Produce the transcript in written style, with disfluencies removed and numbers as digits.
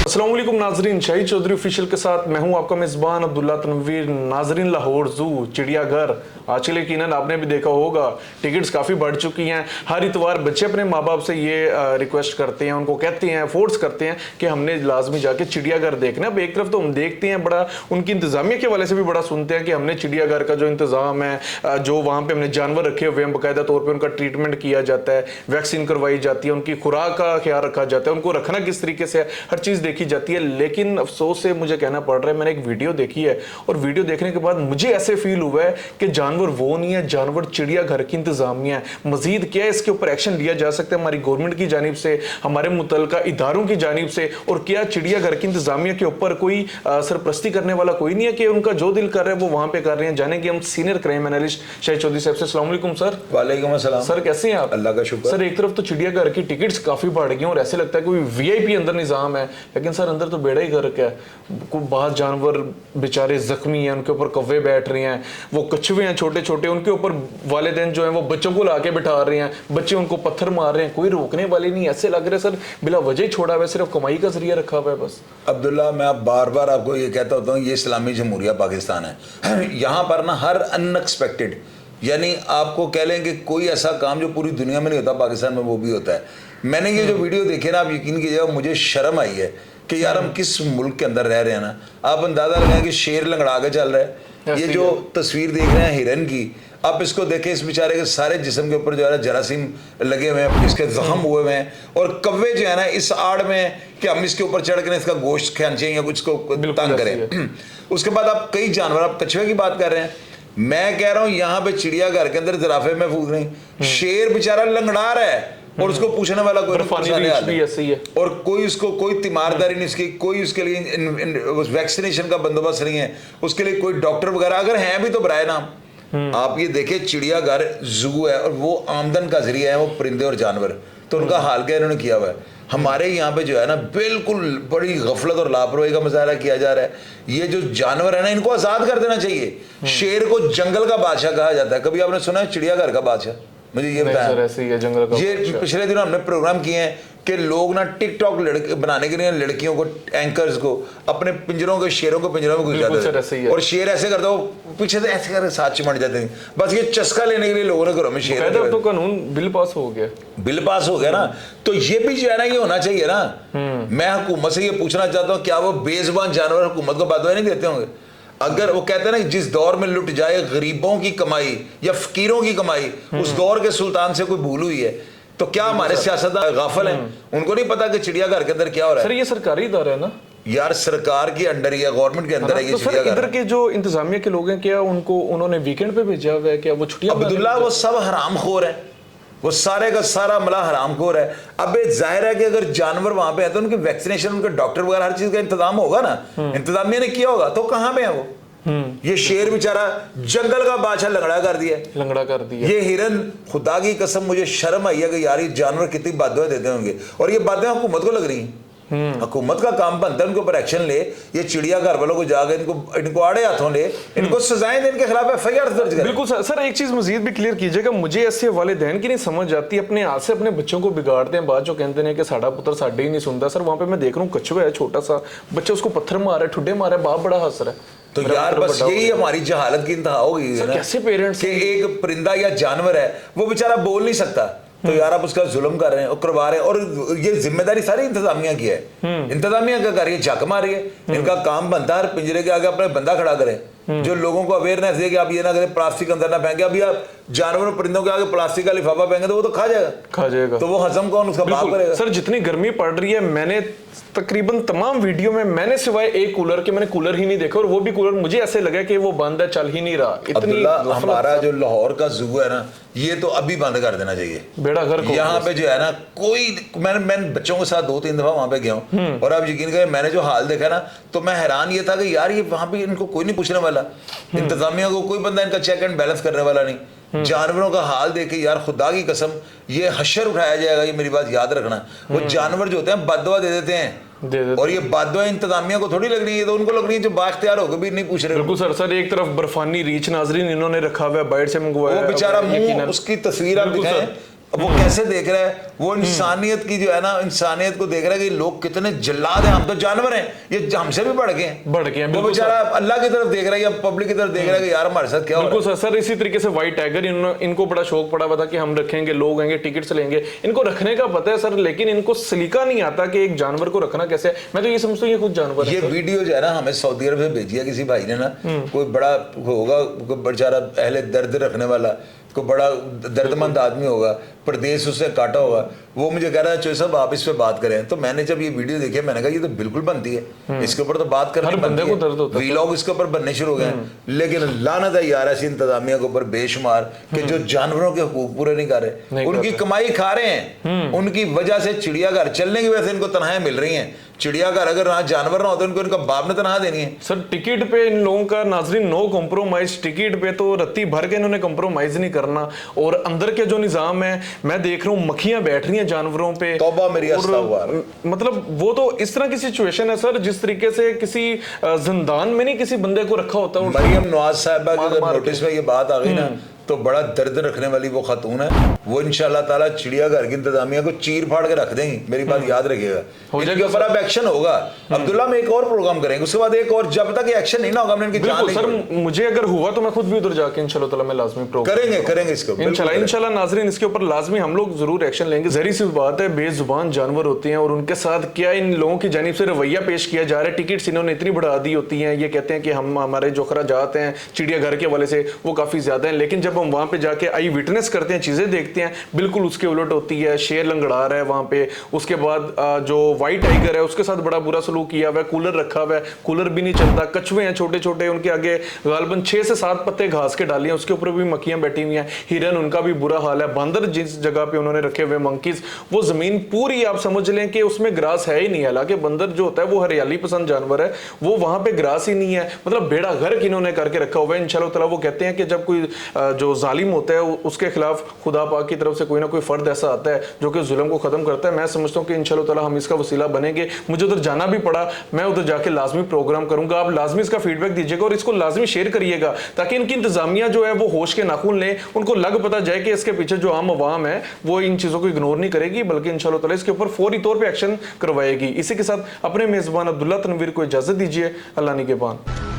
अस्सलाम वालेकुम नाजरीन, शाहिद चौधरी ऑफिशियल के साथ मैं हूं आपका मेज़बान अब्दुल्ला तनवीर। नाजरीन, लाहौर जू चिड़ियाघर आजकल यकीनन आपने भी देखा होगा, टिकट्स काफ़ी बढ़ चुकी हैं। हर इतवार बच्चे अपने माँ बाप से ये रिक्वेस्ट करते हैं, उनको कहते हैं, फोर्स करते हैं कि हमने लाजमी जाके चिड़ियाघर देखना। अब एक तरफ तो हम देखते हैं, बड़ा उनकी इंतज़ामिया के वाले से भी बड़ा सुनते हैं कि हमने चिड़ियाघर का जो इंतज़ाम है, जो वहाँ पर हमने जानवर रखे हुए हैं, बाकायदा तौर पर उनका ट्रीटमेंट किया जाता है, वैक्सीन करवाई जाती है, उनकी खुराक का ख्याल रखा जाता है, उनको रखना किस तरीके से, हर चीज़ देखी जाती है। लेकिन अफसोस से मुझे कहना पड़ रहा है, मैंने एक वीडियो देखी है और वीडियो देखने के बाद मुझे ऐसे फील हुआ है कि जानवर वो नहीं है, जानवर चिड़ियाघर की इंतजामिया है। मजीद क्या है, इसके ऊपर एक्शन लिया जा सकता है हमारी गवर्नमेंट की जानिब से, हमारे मुतल्लिका इदारों की जानिब से। और क्या चिड़ियाघर की इंतजामिया के ऊपर कोई सरपरस्ती करने वाला कोई नहीं है कि उनका जो दिल कर रहा है वो वहां पे कर रहे हैं। जानेंगे हम senior crime analyst Shahid Chaudhary साहब से। अस्सलाम वालेकुम सर। वालेकुम अस्सलाम सर, कैसे हैं आप? अल्लाह का शुक्र। सर, एक तरफ तो चिड़ियाघर की टिकट्स काफी बढ़ गई और ऐसे लगता है कोई वीआईपी अंदर निजाम है, लेकिन सर अंदर तो बेड़ा ही गर्क है। बहुत जानवर बेचारे जख्मी हैं, उनके ऊपर कौवे बैठ रहे हैं, वो कछुए हैं छोटे छोटे, उनके ऊपर वालिदैन जो हैं वो बच्चों को लाके बिठा रहे हैं, बच्चे उनको पत्थर मार रहे हैं, कोई रोकने वाले नहीं। ऐसे लग रहा है सर बिला वजह ही छोड़ा हुआ है, सिर्फ कमाई का जरिया रखा हुआ है बस। अब्दुल्ला, मैं आप बार बार आपको ये कहता होता हूँ, ये इस्लामी जमहूरिया पाकिस्तान है। यहाँ पर ना हर अनएक्सपेक्टेड, यानी आपको कह लें कि कोई ऐसा काम जो पूरी दुनिया में नहीं होता, पाकिस्तान में वो भी होता है। मैंने ये जो वीडियो देखे ना, आप यकीन कीजिएगा मुझे शर्म आई है कि यार हम किस मुल्क के अंदर रह रहे हैं ना। आप अंदाजा लगाएं कि शेर लंगड़ा के चल रहा है। ये जो तस्वीर देख रहे हैं हिरन की, आप इसको देखें, इस बेचारे के सारे जिस्म के ऊपर जो है ना जरासीम लगे हुए हैं, इसके जख्म हुए हुए हैं, और कव्वे जो है ना इस आड़ में कि हम इसके ऊपर चढ़ कर इसका गोश्त खींचे या कुछ को तंग करें। उसके बाद आप कई जानवर, आप कछुए की बात कर रहे हैं, मैं कह रहा हूँ यहाँ पे चिड़ियाघर के अंदर जिराफे महफूज नहीं, शेर बेचारा लंगड़ा रहा है और उसको पूछने वाला कोई भी है, और कोई उसको कोई तीमारदारी नहीं, इसकी कोई उसके लिए वैक्सीनेशन का बंदोबस्त नहीं है, उसके लिए कोई डॉक्टर वगैरह अगर हैं भी तो बराए नाम। आप ये देखिए, चिड़ियाघर जू है और वो आमदन का जरिया है, वो परिंदे और जानवर, तो उनका हाल क्या इन्होंने किया हुआ है। हमारे यहाँ पे जो है ना बिल्कुल बड़ी गफलत और लापरवाही का मुजाहरा किया जा रहा है। ये जो जानवर है ना, इनको आजाद कर देना चाहिए। शेर को जंगल का बादशाह कहा जाता है, कभी आपने सुना है चिड़ियाघर का बादशाह? मुझे ये बताया। ये पिछले दिनों हमने प्रोग्राम किए हैं कि लोग ना टिकटॉक बनाने के लिए लड़कियों को, एंकर्स को अपने पिंजरों के, शेरों को पिंजरों में घुस जाते हैं और शेर ऐसे करता हो पीछे से ऐसे करके साथ चिमट जाते हैं। बस ये चस्का लेने के लिए लोगों ने घरों में शेर, तो कानून बिल पास हो गया, ना, तो ये भी जो है ना ये होना चाहिए ना। मैं हुकूमत से ये पूछना चाहता हूँ, क्या वो बेजुबान जानवर हुकूमत को बदवा नहीं देते होंगे? अगर वो कहते हैं ना, जिस दौर में लुट जाए गरीबों की कमाई या फकीरों की कमाई, उस दौर के सुल्तान से कोई भूल हुई है, तो क्या हमारे सियासतदान गाफिल हैं? उनको नहीं पता कि चिड़ियाघर के अंदर क्या हो रहा है? सर, ये सरकारी इदारा है ना यार, सरकार के अंडर या गवर्नमेंट के अंदर है ये तो सर, इधर के जो इंतजामिया के लोग हैं, क्या उनको उन्होंने वीकेंड पे भेजा हुआ है? क्या वो छुट्टियां? अब्दुल्ला, वो सब हरामखोर है, वो सारे का सारा मला हरामखोर है। अब जाहिर है कि अगर जानवर वहां पे है तो उनके वैक्सीनेशन, उनके डॉक्टर वगैरह हर चीज का इंतजाम होगा ना, इंतजामिया ने किया होगा। तो कहां पे है वो? ये शेर बेचारा जंगल का बादशाह लंगड़ा कर दिया। ये हिरन, खुदा की कसम मुझे शर्म आई है कि यार ये जानवर कितनी बातें देते होंगे, और ये बातें हुकूमत को लग रही हैं। हुकूमत का काम बनता है उनके ऊपर एक्शन ले। ये चिड़ियाघर वालों को जाकर इनको आड़े हाथों ले, इनको सजाएं दे, इनके खिलाफ एफआईआर दर्ज करें। बिल्कुल सर, एक चीज मजीद भी क्लियर कीजिएगा, मुझे ऐसे वालिदैन की नहीं समझ आती, अपने हाथ से अपने बच्चों को बिगाड़ते हैं, बाद जो कहते हैं कि साडा पुत्र साडे ही नहीं सुनता। सर, वहां पे मैं देख रहा हूँ कछुआ है छोटा सा बच्चा, उसको पत्थर मार रहा है, ठुड्डे मार रहा है, बाप बड़ा हंस रहा है। तो यार बस यही हमारी जहालत की इंतहा हो गई है ना। कैसे पेरेंट्स कि एक परिंदा या जानवर है, वो बेचारा बोल नहीं सकता, तो यार आप उसका जुल्म कर रहे हैं और करवा रहे हैं, और ये जिम्मेदारी सारी इंतजामिया की है। इंतजामिया क्या कर रही है? झक मार रही है। इनका काम बनता है पिंजरे के आगे अपने बंदा खड़ा करें, जो लोगों को अवेयरनेस दे कि आप ये ना करें, प्लास्टिक अंदर ना फेंके। अभी आप जानवरों परिंदों के आगे प्लास्टिक का लिफाफा फेंगे तो वो तो खा जाएगा, तो वो हजम कौन उसका बाप करेगा? सर, जितनी गर्मी पड़ रही है, मैंने तकरीबन तमाम वीडियो में मैंने सिवाय एक कूलर के मैंने कूलर ही नहीं देखा, और वो भी कूलर मुझे ऐसे लगा कि वो बंद है, चल ही नहीं रहा। इतनी हमारा जो लाहौर का जू है ना, ये तो अभी बंद कर देना चाहिए। बेड़ा गर्क यहाँ पे जो है ना, कोई मैं बच्चों के साथ 2-3 दफा वहां पे गया हूँ, और आप यकीन करें मैंने जो हाल देखा ना, तो मैं हैरान ये था कि यार ये वहां पे इनको कोई नहीं पूछने वाला, इंतजामिया को कोई बंदा इनका चेक एंड बैलेंस करने वाला नहीं। जानवरों का हाल देखे यार, खुदा की कसम ये हशर उठाया जाएगा, ये मेरी बात याद रखना। वो जानवर जो होते हैं बददुआ दे देते हैं, और ये बददुआ इंतजामिया को थोड़ी लग रही है, तो उनको लग रही है जो बाख्तियार होकर भी नहीं पूछ रहे। बिल्कुल सर। सर एक तरफ बर्फानी रीछ नाजरीन इन्होंने रखा हुआ है, बाहर से मंगवाया, वो बेचारा मुंह, उसकी तस्वीर आप दिखाएं, वो कैसे देख रहा है, वो इंसानियत की जो है ना, इंसानियत को देख रहा है कि लोग कितने जल्लाद हैं, हम तो जानवर हैं, ये हमसे भी बढ़ गए हैं। वो बेचारा अल्लाह की तरफ देख रहा है या पब्लिक की तरफ देख रहा है कि यार हमारे साथ क्या हो रहा है। बिल्कुल सर। इसी तरीके से व्हाइट टाइगर इनको बड़ा शौक पड़ा हुआ था कि हम रखेंगे, लोग आएंगे, टिकट्स लेंगे, इनको रखने का पता है सर, लेकिन इनको सलीका नहीं आता कि एक जानवर को रखना कैसे है। मैं तो ये समझता हूँ ये खुद जानवर है। ये वीडियो जो है ना हमें सऊदी अरब से भेजी है किसी भाई ने ना, कोई बड़ा होगा, कोई बेचारा अहले दर्द रखने वाला, कोई बड़ा दर्दमंद आदमी होगा, प्रदेश उससे काटा होगा, वो मुझे कह रहा है चोई साहब आप इस पे बात करें। तो मैंने जब ये वीडियो देखी मैंने कहा ये तो बिल्कुल बनती है, इसके ऊपर तो बात करनी बनती है, वीलॉग इसके ऊपर बनने शुरू हो गए। लेकिन लानत है यार ऐसी इंतजामिया के ऊपर बेशुमार कि जो जानवरों के हुकूक पूरे नहीं कर रहे, उनकी कमाई खा रहे हैं, उनकी वजह से चिड़ियाघर चलने की वजह से इनको तनख्वाहें मिल रही हैं। चिड़ियाघर अगर ना जानवर ना होते, उनको इनका बाप ने तनख्वाह देनी है। सर टिकट पे इन लोगों का नाजरीन नो कॉम्प्रोमाइज, टिकट पे तो रत्ती भर के इन्होंने कॉम्प्रोमाइज नहीं करना। और अंदर के जो निजाम है, मैं देख रहा हूँ मक्खियां बैठ रही हैं जानवरों पे, तौबा मेरी और मतलब वो तो इस तरह की सिचुएशन है सर, जिस तरीके से किसी जिंदान में नहीं किसी बंदे को रखा होता है। मरियम नवाज साहिबा के नोटिस में ये बात आ गई ना, तो बड़ा दर्द रखने वाली वो खातून है, वो इंशाल्लाह ताला चिड़ियाघर की इंतजामिया को चीर फाड़ के रख देंगी, मेरी बात याद रखिएगा। इनके ऊपर अब एक्शन होगा। अब्दुल्ला में एक और प्रोग्राम करेंगे, उसके बाद एक और, जब तक एक्शन नहीं ना होगा हमने इनकी जान नहीं। सर मुझे अगर हुआ तो मैं खुद भी उधर जाके इंशाल्लाह ताला मैं लाजमी प्रोग्राम करेंगे इसको इंशाल्लाह नाजरीन, इसके ऊपर लाजमी हम लोग जरूर एक्शन लेंगे। जहरी सी बात है, बेजुबान जानवर होते हैं और उनके साथ क्या इन लोगों की जानिब से रवैया पेश किया जा रहा है। टिकट्स इन्होंने इतनी बढ़ा दी होती हैं, ये कहते हैं कि हम हमारे जो खराजात हैं चिड़ियाघर के वाले से वो काफी ज्यादा हैं, लेकिन जब हम वहां पे जाके आई विटनेस करते हैं, चीजें देखते हैं, बिल्कुल उसके उलट होती है। शेर लंगड़ा रहा है वहां पे, उसके बाद जो व्हाइट टाइगर है उसके साथ बड़ा बुरा सलूक किया हुआ है, कूलर रखा हुआ है, कूलर भी नहीं चलता। कछुए हैं छोटे छोटे, उनके आगे गालबन 6 से 7 पत्ते घास के डाली हैं, उसके ऊपर भी मक्खियां बैठी हुई हैं। हिरन, उनका भी बुरा हाल है। बंदर जिस जगह पे उन्होंने रखे हुए मंकीज, वो जमीन पूरी आप समझ लें कि उसमें ग्रास है ही नहीं। हालांकि बंदर जो होता है वो हरियाली पसंद जानवर है, वो वहां पे ग्रास ही नहीं है, मतलब बेड़ा गर्क इन्होंने करके रखा हुआ है। इंशाल्लाह ताला वो कहते हैं कि जब कोई जो जालिम होता है उसके खिलाफ खुदा पाक की तरफ से कोई ना कोई फर्द ऐसा आता है जो कि जुल्म को खत्म करता है। मैं समझता हूँ कि इंशाल्लाह ताला हम इसका वसीला बनेंगे। मुझे उधर जाना भी पड़ा, मैं उधर जाके लाजमी प्रोग्राम करूंगा। आप लाजमी इसका फीडबैक दीजिएगा और इसको लाजमी शेयर करिएगा, ताकि इनकी इंतजामिया जो है वो होश के नाखून लें, उनको लग पता जाए कि इसके पीछे जो आम अवाम है वो इन चीजों को इग्नोर नहीं करेगी, बल्कि इंशाल्लाह ताला इसके ऊपर फौरी तौर पर एक्शन करवाएगी। इसी के साथ अपने मेजबान अब्दुल्ला तनवीर को इजाजत दीजिए। अल्लाह निगहबान।